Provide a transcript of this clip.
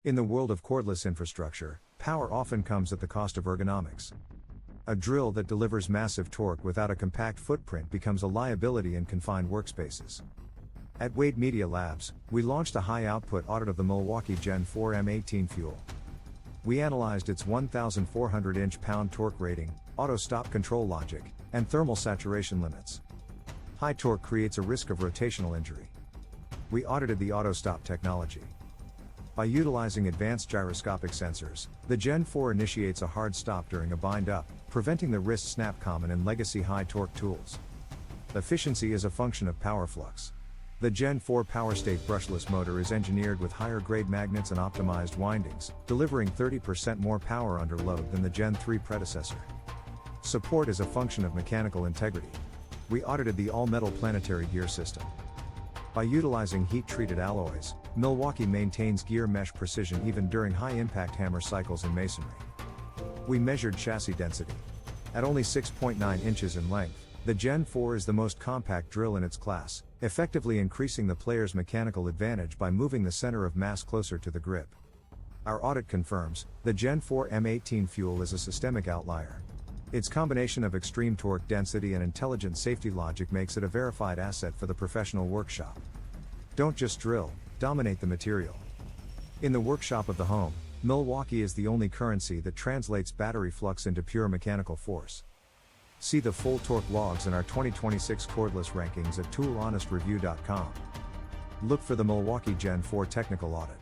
In the world of cordless infrastructure, power often comes at the cost of ergonomics. A drill that delivers massive torque without a compact footprint becomes a liability in confined workspaces. At Wade Media Labs, we launched a high-output audit of the Milwaukee Gen 4 M18 fuel. We analyzed its 1,400 inch-pound torque rating, auto-stop control logic, and thermal saturation limits. High torque creates a risk of rotational injury. We audited the auto-stop technology. By utilizing advanced gyroscopic sensors, the Gen 4 initiates a hard stop during a bind-up, preventing the wrist snap common in legacy high-torque tools. Efficiency is a function of power flux. The Gen 4 power-state brushless motor is engineered with higher-grade magnets and optimized windings, delivering 30% more power under load than the Gen 3 predecessor. Support is a function of mechanical integrity. We audited the all-metal planetary gear system. By utilizing heat-treated alloys, Milwaukee maintains gear mesh precision even during high-impact hammer cycles in masonry. We measured chassis density. At only 6.9 inches in length, the Gen 4 is the most compact drill in its class, effectively increasing the player's mechanical advantage by moving the center of mass closer to the grip. Our audit confirms, the Gen 4 M18 fuel is a systemic outlier. Its combination of extreme torque density and intelligent safety logic makes it a verified asset for the professional workshop. Don't just drill, dominate the material. In the workshop of the home, Milwaukee is the only currency that translates battery flux into pure mechanical force. See the full torque logs in our 2026 cordless rankings at toolhonestreview.com. Look for the Milwaukee Gen 4 technical audit.